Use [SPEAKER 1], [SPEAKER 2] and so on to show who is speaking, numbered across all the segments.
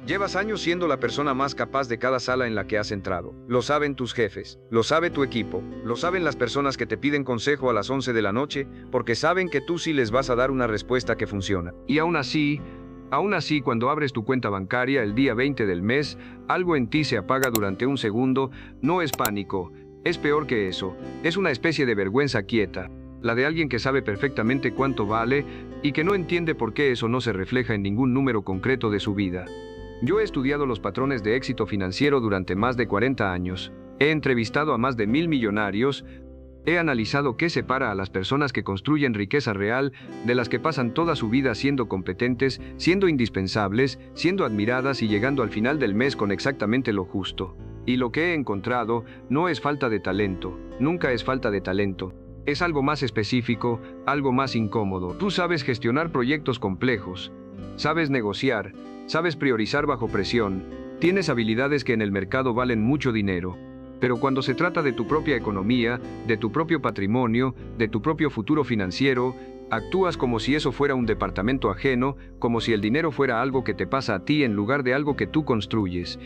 [SPEAKER 1] Llevas años siendo la persona más capaz de cada sala en la que has entrado. Lo saben tus jefes, lo sabe tu equipo, lo saben las personas que te piden consejo a las 11 de la noche, porque saben que tú sí les vas a dar una respuesta que funciona. Y aún así, cuando abres tu cuenta bancaria el día 20 del mes, algo en ti se apaga durante un segundo. No es pánico, es peor que eso, es una especie de vergüenza quieta, la de alguien que sabe perfectamente cuánto vale y que no entiende por qué eso no se refleja en ningún número concreto de su vida. Yo he estudiado los patrones de éxito financiero durante más de 40 años, he entrevistado a más de 1000 millonarios, he analizado qué separa a las personas que construyen riqueza real de las que pasan toda su vida siendo competentes, siendo indispensables, siendo admiradas y llegando al final del mes con exactamente lo justo. Y lo que he encontrado no es falta de talento, nunca es falta de talento. Es algo más específico, algo más incómodo. Tú sabes gestionar proyectos complejos, sabes negociar, sabes priorizar bajo presión, tienes habilidades que en el mercado valen mucho dinero. Pero cuando se trata de tu propia economía, de tu propio patrimonio, de tu propio futuro financiero, actúas como si eso fuera un departamento ajeno, como si el dinero fuera algo que te pasa a ti en lugar de algo que tú construyes.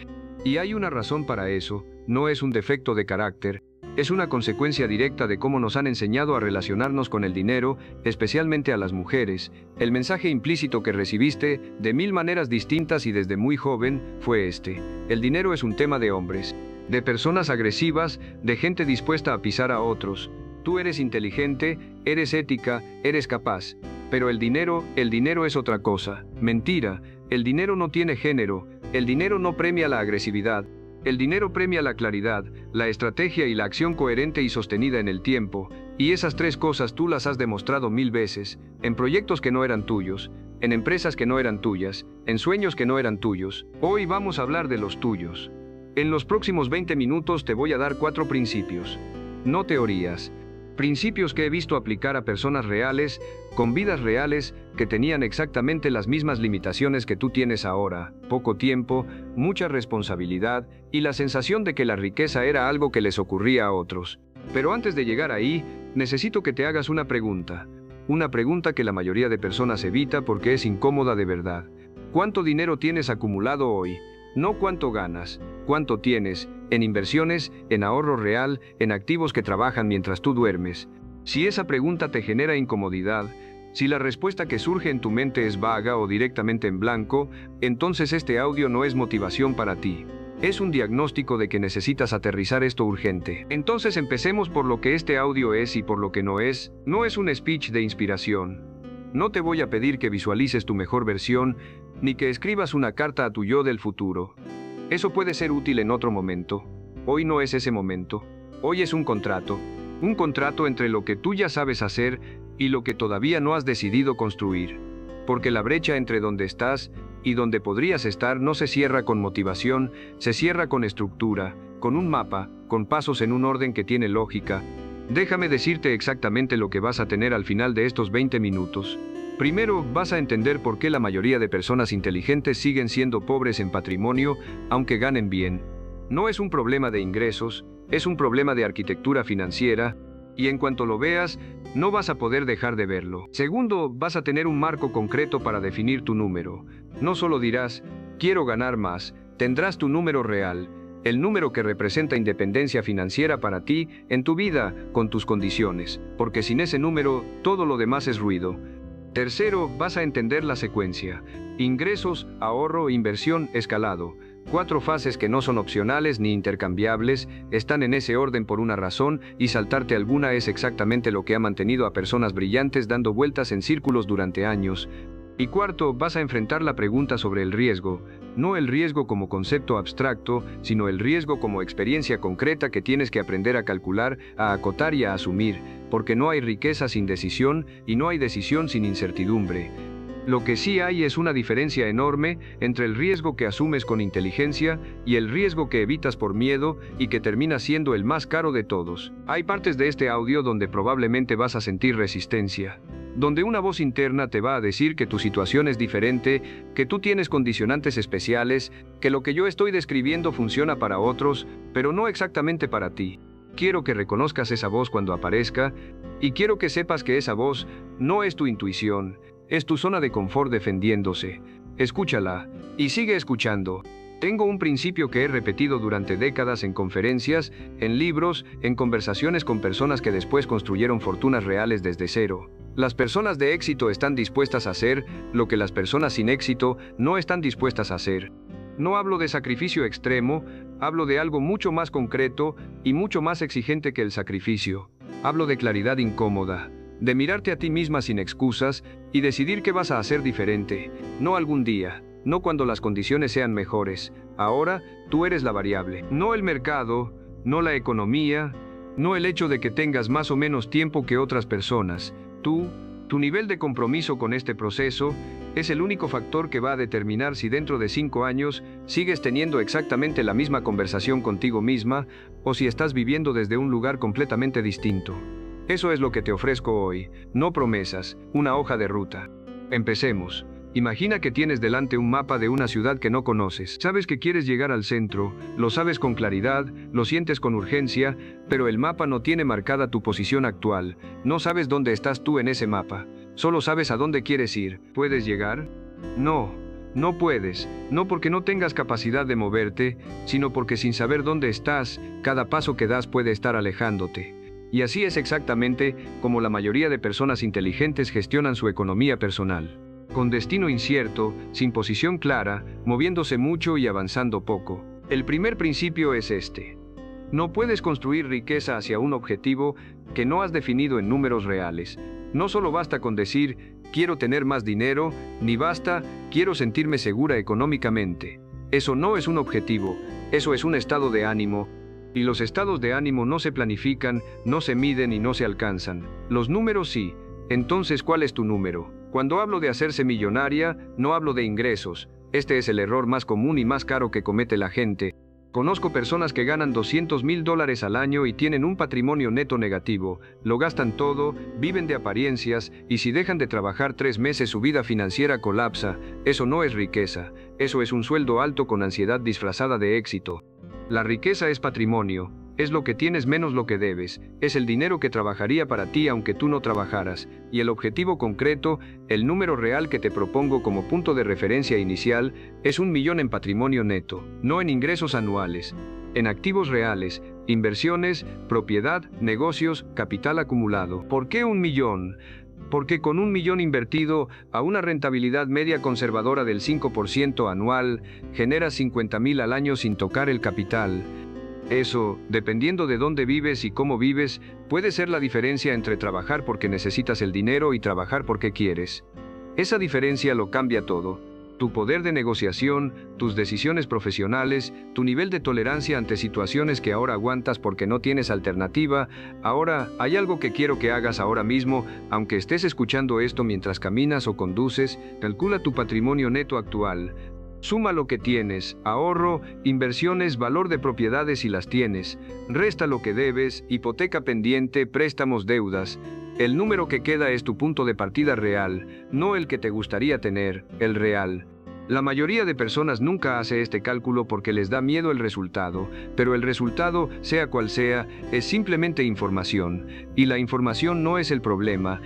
[SPEAKER 1] Y hay una razón para eso, no es un defecto de carácter. Es una consecuencia directa de cómo nos han enseñado a relacionarnos con el dinero, especialmente a las mujeres. El mensaje implícito que recibiste, de 1000 maneras distintas y desde muy joven, fue este: el dinero es un tema de hombres, de personas agresivas, de gente dispuesta a pisar a otros. Tú eres inteligente, eres ética, eres capaz. Pero el dinero es otra cosa. Mentira, el dinero no tiene género, el dinero no premia la agresividad. El dinero premia la claridad, la estrategia y la acción coherente y sostenida en el tiempo, y esas tres cosas tú las has demostrado 1000 veces, en proyectos que no eran tuyos, en empresas que no eran tuyas, en sueños que no eran tuyos. Hoy vamos a hablar de los tuyos. En los próximos 20 minutos te voy a dar 4 principios, no teorías. Principios que he visto aplicar a personas reales, con vidas reales, que tenían exactamente las mismas limitaciones que tú tienes ahora: poco tiempo, mucha responsabilidad y la sensación de que la riqueza era algo que les ocurría a otros. Pero antes de llegar ahí, necesito que te hagas una pregunta que la mayoría de personas evita porque es incómoda de verdad. ¿Cuánto dinero tienes acumulado hoy? No cuánto ganas, cuánto tienes, en inversiones, en ahorro real, en activos que trabajan mientras tú duermes. Si esa pregunta te genera incomodidad, si la respuesta que surge en tu mente es vaga o directamente en blanco, entonces este audio no es motivación para ti. Es un diagnóstico de que necesitas aterrizar esto urgente. Entonces empecemos por lo que este audio es y por lo que no es. No es un speech de inspiración. No te voy a pedir que visualices tu mejor versión, ni que escribas una carta a tu yo del futuro. Eso puede ser útil en otro momento. Hoy no es ese momento. Hoy es un contrato entre lo que tú ya sabes hacer y lo que todavía no has decidido construir. Porque la brecha entre donde estás y donde podrías estar no se cierra con motivación, se cierra con estructura, con un mapa, con pasos en un orden que tiene lógica. Déjame decirte exactamente lo que vas a tener al final de estos 20 minutos. Primero, vas a entender por qué la mayoría de personas inteligentes siguen siendo pobres en patrimonio, aunque ganen bien. No es un problema de ingresos, es un problema de arquitectura financiera, y en cuanto lo veas, no vas a poder dejar de verlo. Segundo, vas a tener un marco concreto para definir tu número. No solo dirás, quiero ganar más, tendrás tu número real, el número que representa independencia financiera para ti, en tu vida, con tus condiciones, porque sin ese número, todo lo demás es ruido. Tercero, vas a entender la secuencia: ingresos, ahorro, inversión, escalado. 4 fases que no son opcionales ni intercambiables, están en ese orden por una razón, y saltarte alguna es exactamente lo que ha mantenido a personas brillantes dando vueltas en círculos durante años. Y cuarto, vas a enfrentar la pregunta sobre el riesgo, no el riesgo como concepto abstracto, sino el riesgo como experiencia concreta que tienes que aprender a calcular, a acotar y a asumir, porque no hay riqueza sin decisión y no hay decisión sin incertidumbre. Lo que sí hay es una diferencia enorme entre el riesgo que asumes con inteligencia y el riesgo que evitas por miedo y que termina siendo el más caro de todos. Hay partes de este audio donde probablemente vas a sentir resistencia, donde una voz interna te va a decir que tu situación es diferente, que tú tienes condicionantes especiales, que lo que yo estoy describiendo funciona para otros, pero no exactamente para ti. Quiero que reconozcas esa voz cuando aparezca, y quiero que sepas que esa voz no es tu intuición, es tu zona de confort defendiéndose. escúchala, y sigue escuchando. Tengo un principio que he repetido durante décadas en conferencias, en libros, en conversaciones con personas que después construyeron fortunas reales desde cero. Las personas de éxito están dispuestas a hacer lo que las personas sin éxito no están dispuestas a hacer. No hablo de sacrificio extremo, hablo de algo mucho más concreto y mucho más exigente que el sacrificio. Hablo de claridad incómoda, de mirarte a ti misma sin excusas y decidir qué vas a hacer diferente, no algún día. No cuando las condiciones sean mejores. Ahora, tú eres la variable. No el mercado, no la economía, no el hecho de que tengas más o menos tiempo que otras personas. Tu nivel de compromiso con este proceso, es el único factor que va a determinar si dentro de 5 años sigues teniendo exactamente la misma conversación contigo misma o si estás viviendo desde un lugar completamente distinto. Eso es lo que te ofrezco hoy, no promesas, una hoja de ruta. Empecemos. Imagina que tienes delante un mapa de una ciudad que no conoces. Sabes que quieres llegar al centro, lo sabes con claridad, lo sientes con urgencia, pero el mapa no tiene marcada tu posición actual. No sabes dónde estás tú en ese mapa. Solo sabes a dónde quieres ir. ¿Puedes llegar? No, no puedes. No porque no tengas capacidad de moverte, sino porque sin saber dónde estás, cada paso que das puede estar alejándote. Y así es exactamente como la mayoría de personas inteligentes gestionan su economía personal. Con destino incierto, sin posición clara, moviéndose mucho y avanzando poco. El primer principio es este. No puedes construir riqueza hacia un objetivo que no has definido en números reales. No solo basta con decir, quiero tener más dinero, ni basta, quiero sentirme segura económicamente. Eso no es un objetivo, eso es un estado de ánimo. Y los estados de ánimo no se planifican, no se miden y no se alcanzan. Los números sí. Entonces, ¿cuál es tu número? Cuando hablo de hacerse millonaria, no hablo de ingresos. Este es el error más común y más caro que comete la gente. Conozco personas que ganan $200,000 al año y tienen un patrimonio neto negativo. Lo gastan todo, viven de apariencias, y si dejan de trabajar 3 meses su vida financiera colapsa. Eso no es riqueza. Eso es un sueldo alto con ansiedad disfrazada de éxito. La riqueza es patrimonio. Es lo que tienes menos lo que debes, es el dinero que trabajaría para ti aunque tú no trabajaras, y el objetivo concreto, el número real que te propongo como punto de referencia inicial, es 1 millón en patrimonio neto, no en ingresos anuales, en activos reales, inversiones, propiedad, negocios, capital acumulado. ¿Por qué 1 millón? Porque con 1 millón invertido a una rentabilidad media conservadora del 5% anual, generas 50,000 al año sin tocar el capital. Eso, dependiendo de dónde vives y cómo vives, puede ser la diferencia entre trabajar porque necesitas el dinero y trabajar porque quieres. Esa diferencia lo cambia todo. Tu poder de negociación, tus decisiones profesionales, tu nivel de tolerancia ante situaciones que ahora aguantas porque no tienes alternativa. Ahora, hay algo que quiero que hagas ahora mismo, aunque estés escuchando esto mientras caminas o conduces, calcula tu patrimonio neto actual. Suma lo que tienes, ahorro, inversiones, valor de propiedades si las tienes, resta lo que debes, hipoteca pendiente, préstamos, deudas. El número que queda es tu punto de partida real, no el que te gustaría tener, el real. La mayoría de personas nunca hace este cálculo porque les da miedo el resultado, pero el resultado, sea cual sea, es simplemente información. Y la información no es el problema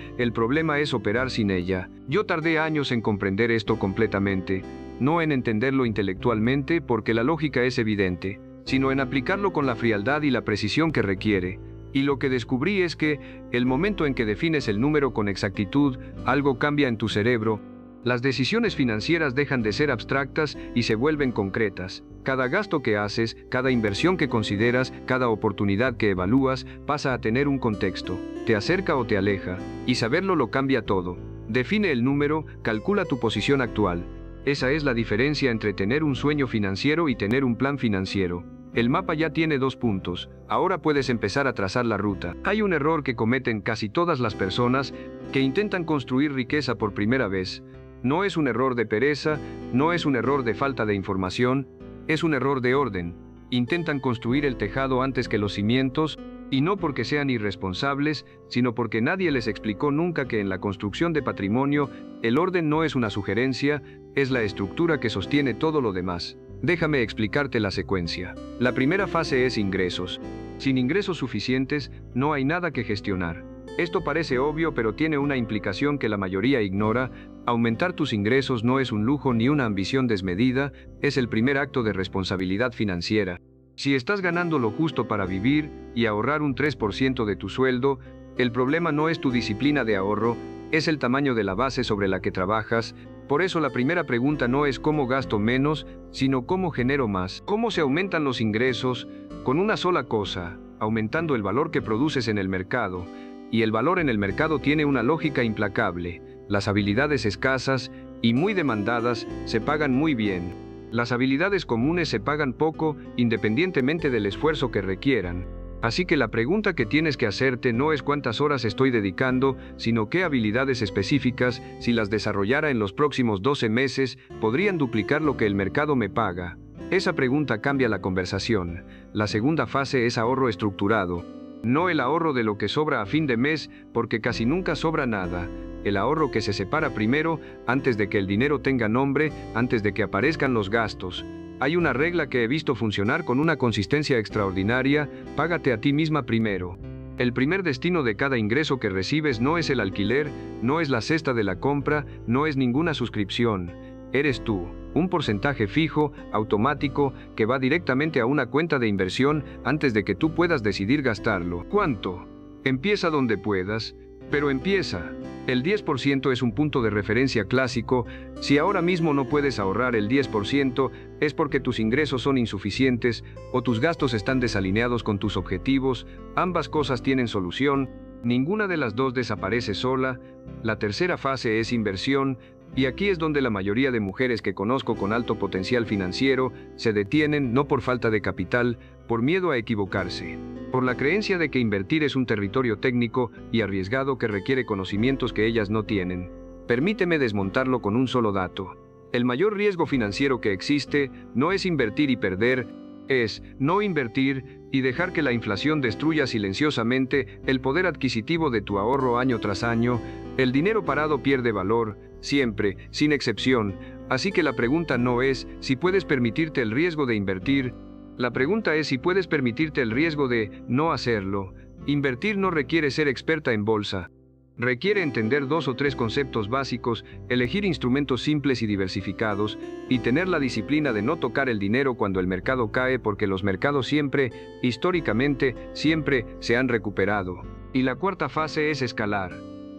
[SPEAKER 1] es operar sin ella. Yo tardé años en comprender esto completamente. No en entenderlo intelectualmente porque la lógica es evidente, sino en aplicarlo con la frialdad y la precisión que requiere. Y lo que descubrí es que, el momento en que defines el número con exactitud, algo cambia en tu cerebro. Las decisiones financieras dejan de ser abstractas y se vuelven concretas. Cada gasto que haces, cada inversión que consideras, cada oportunidad que evalúas, pasa a tener un contexto. Te acerca o te aleja, y saberlo lo cambia todo. Define el número, calcula tu posición actual. Esa es la diferencia entre tener un sueño financiero y tener un plan financiero. El mapa ya tiene 2 puntos, ahora puedes empezar a trazar la ruta. Hay un error que cometen casi todas las personas que intentan construir riqueza por primera vez. No es un error de pereza, no es un error de falta de información, es un error de orden. Intentan construir el tejado antes que los cimientos, y no porque sean irresponsables, sino porque nadie les explicó nunca que en la construcción de patrimonio, el orden no es una sugerencia, es la estructura que sostiene todo lo demás. Déjame explicarte la secuencia. La primera fase es ingresos. Sin ingresos suficientes, no hay nada que gestionar. Esto parece obvio, pero tiene una implicación que la mayoría ignora. Aumentar tus ingresos no es un lujo ni una ambición desmedida, es el primer acto de responsabilidad financiera. Si estás ganando lo justo para vivir y ahorrar un 3% de tu sueldo, el problema no es tu disciplina de ahorro, es el tamaño de la base sobre la que trabajas. Por eso la primera pregunta no es cómo gasto menos, sino cómo genero más. ¿Cómo se aumentan los ingresos? Con una sola cosa, aumentando el valor que produces en el mercado. Y el valor en el mercado tiene una lógica implacable. Las habilidades escasas y muy demandadas se pagan muy bien. Las habilidades comunes se pagan poco, independientemente del esfuerzo que requieran. Así que la pregunta que tienes que hacerte no es cuántas horas estoy dedicando, sino qué habilidades específicas, si las desarrollara en los próximos 12 meses, podrían duplicar lo que el mercado me paga. Esa pregunta cambia la conversación. La segunda fase es ahorro estructurado. No el ahorro de lo que sobra a fin de mes, porque casi nunca sobra nada. El ahorro que se separa primero, antes de que el dinero tenga nombre, antes de que aparezcan los gastos. Hay una regla que he visto funcionar con una consistencia extraordinaria: págate a ti misma primero. El primer destino de cada ingreso que recibes no es el alquiler, no es la cesta de la compra, no es ninguna suscripción. Eres tú, un porcentaje fijo, automático, que va directamente a una cuenta de inversión antes de que tú puedas decidir gastarlo. ¿Cuánto? Empieza donde puedas, pero empieza. El 10% es un punto de referencia clásico. Si ahora mismo no puedes ahorrar el 10%, es porque tus ingresos son insuficientes o tus gastos están desalineados con tus objetivos. Ambas cosas tienen solución. Ninguna de las dos desaparece sola. La tercera fase es inversión. Y aquí es donde la mayoría de mujeres que conozco con alto potencial financiero se detienen, no por falta de capital, por miedo a equivocarse, por la creencia de que invertir es un territorio técnico y arriesgado que requiere conocimientos que ellas no tienen. Permíteme desmontarlo con un solo dato. El mayor riesgo financiero que existe no es invertir y perder, es no invertir y dejar que la inflación destruya silenciosamente el poder adquisitivo de tu ahorro año tras año. El dinero parado pierde valor, siempre, sin excepción, así que la pregunta no es si puedes permitirte el riesgo de invertir, la pregunta es si puedes permitirte el riesgo de no hacerlo. Invertir no requiere ser experta en bolsa. Requiere entender 2 o 3 conceptos básicos, elegir instrumentos simples y diversificados, y tener la disciplina de no tocar el dinero cuando el mercado cae, porque los mercados siempre, históricamente, siempre se han recuperado. Y la cuarta fase es escalar.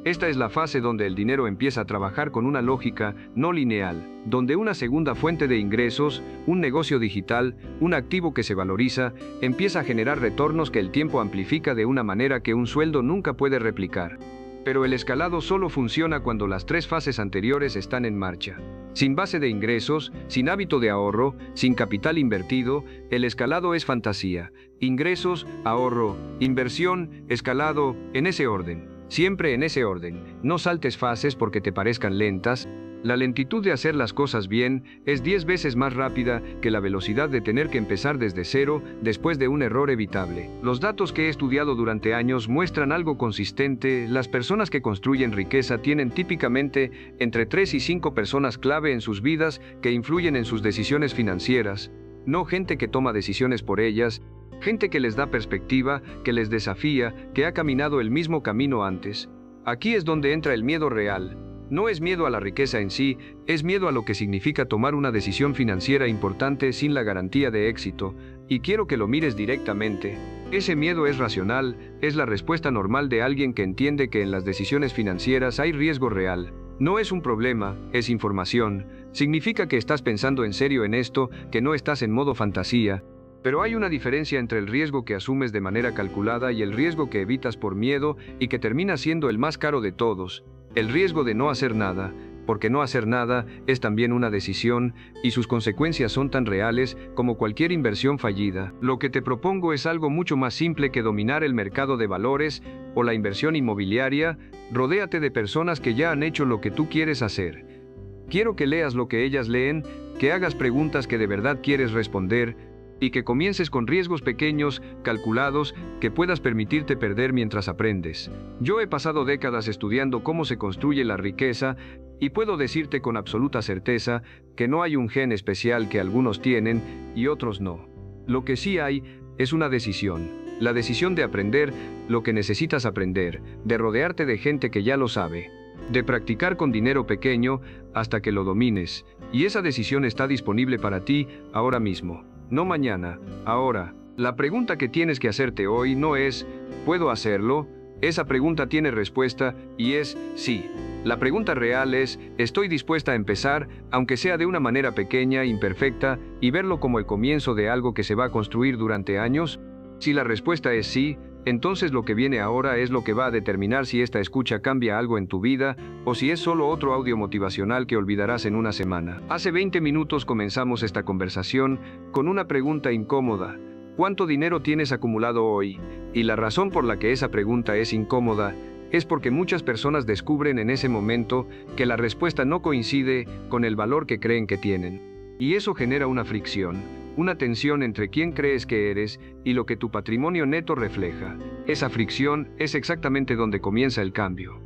[SPEAKER 1] Esta es la fase donde el dinero empieza a trabajar con una lógica no lineal, donde una segunda fuente de ingresos, un negocio digital, un activo que se valoriza, empieza a generar retornos que el tiempo amplifica de una manera que un sueldo nunca puede replicar. Pero el escalado solo funciona cuando las 3 fases anteriores están en marcha. Sin base de ingresos, sin hábito de ahorro, sin capital invertido, el escalado es fantasía. Ingresos, ahorro, inversión, escalado, en ese orden. Siempre en ese orden. No saltes fases porque te parezcan lentas. La lentitud de hacer las cosas bien es 10 veces más rápida que la velocidad de tener que empezar desde cero después de un error evitable. Los datos que he estudiado durante años muestran algo consistente. Las personas que construyen riqueza tienen típicamente entre 3 y 5 personas clave en sus vidas que influyen en sus decisiones financieras. No gente que toma decisiones por ellas, gente que les da perspectiva, que les desafía, que ha caminado el mismo camino antes. Aquí es donde entra el miedo real. No es miedo a la riqueza en sí, es miedo a lo que significa tomar una decisión financiera importante sin la garantía de éxito, y quiero que lo mires directamente. Ese miedo es racional, es la respuesta normal de alguien que entiende que en las decisiones financieras hay riesgo real. No es un problema, es información. Significa que estás pensando en serio en esto, que no estás en modo fantasía. Pero hay una diferencia entre el riesgo que asumes de manera calculada y el riesgo que evitas por miedo y que termina siendo el más caro de todos. El riesgo de no hacer nada, porque no hacer nada es también una decisión y sus consecuencias son tan reales como cualquier inversión fallida. Lo que te propongo es algo mucho más simple que dominar el mercado de valores o la inversión inmobiliaria. Rodéate de personas que ya han hecho lo que tú quieres hacer. Quiero que leas lo que ellas leen, que hagas preguntas que de verdad quieres responder, y que comiences con riesgos pequeños, calculados, que puedas permitirte perder mientras aprendes. Yo he pasado décadas estudiando cómo se construye la riqueza, y puedo decirte con absoluta certeza que no hay un gen especial que algunos tienen y otros no. Lo que sí hay es una decisión. La decisión de aprender lo que necesitas aprender, de rodearte de gente que ya lo sabe, de practicar con dinero pequeño hasta que lo domines. Y esa decisión está disponible para ti ahora mismo, no mañana, ahora. La pregunta que tienes que hacerte hoy no es ¿puedo hacerlo? Esa pregunta tiene respuesta y es sí. La pregunta real es ¿estoy dispuesta a empezar, aunque sea de una manera pequeña, imperfecta, y verlo como el comienzo de algo que se va a construir durante años? Si la respuesta es sí, entonces lo que viene ahora es lo que va a determinar si esta escucha cambia algo en tu vida o si es solo otro audio motivacional que olvidarás en una semana. Hace 20 minutos comenzamos esta conversación con una pregunta incómoda. ¿Cuánto dinero tienes acumulado hoy? Y la razón por la que esa pregunta es incómoda es porque muchas personas descubren en ese momento que la respuesta no coincide con el valor que creen que tienen. Y eso genera una fricción, una tensión entre quién crees que eres y lo que tu patrimonio neto refleja. Esa fricción es exactamente donde comienza el cambio.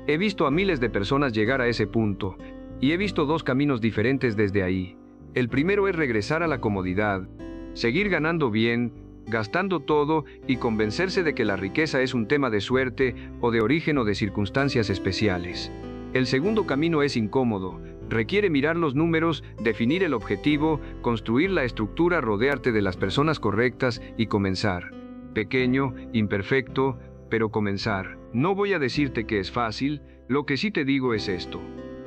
[SPEAKER 1] He visto a miles de personas llegar a ese punto, y he visto dos caminos diferentes desde ahí. El primero es regresar a la comodidad, seguir ganando bien, gastando todo y convencerse de que la riqueza es un tema de suerte o de origen o de circunstancias especiales. El segundo camino es incómodo, requiere mirar los números, definir el objetivo, construir la estructura, rodearte de las personas correctas y comenzar. Pequeño, imperfecto, pero comenzar. No voy a decirte que es fácil, lo que sí te digo es esto.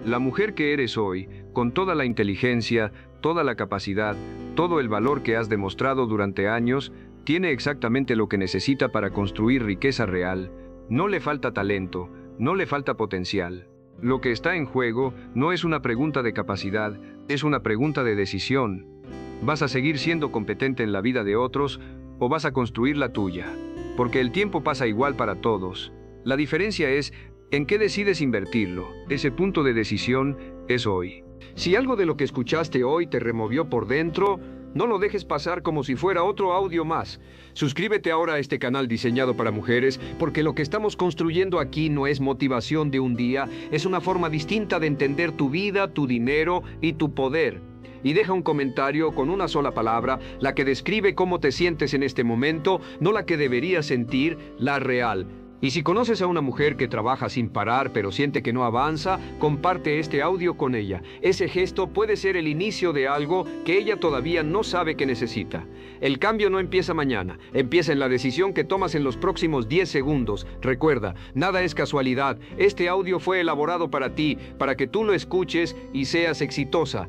[SPEAKER 1] La mujer que eres hoy, con toda la inteligencia, toda la capacidad, todo el valor que has demostrado durante años, tiene exactamente lo que necesita para construir riqueza real. No le falta talento, no le falta potencial. Lo que está en juego no es una pregunta de capacidad, es una pregunta de decisión. ¿Vas a seguir siendo competente en la vida de otros o vas a construir la tuya? Porque el tiempo pasa igual para todos. La diferencia es en qué decides invertirlo. Ese punto de decisión es hoy. Si algo de lo que escuchaste hoy te removió por dentro, no lo dejes pasar como si fuera otro audio más. Suscríbete ahora a este canal diseñado para mujeres, porque lo que estamos construyendo aquí no es motivación de un día, es una forma distinta de entender tu vida, tu dinero y tu poder. Y deja un comentario con una sola palabra, la que describe cómo te sientes en este momento, no la que deberías sentir, la real. Y si conoces a una mujer que trabaja sin parar pero siente que no avanza, comparte este audio con ella. Ese gesto puede ser el inicio de algo que ella todavía no sabe que necesita. El cambio no empieza mañana, empieza en la decisión que tomas en los próximos 10 segundos. Recuerda, nada es casualidad. Este audio fue elaborado para ti, para que tú lo escuches y seas exitosa.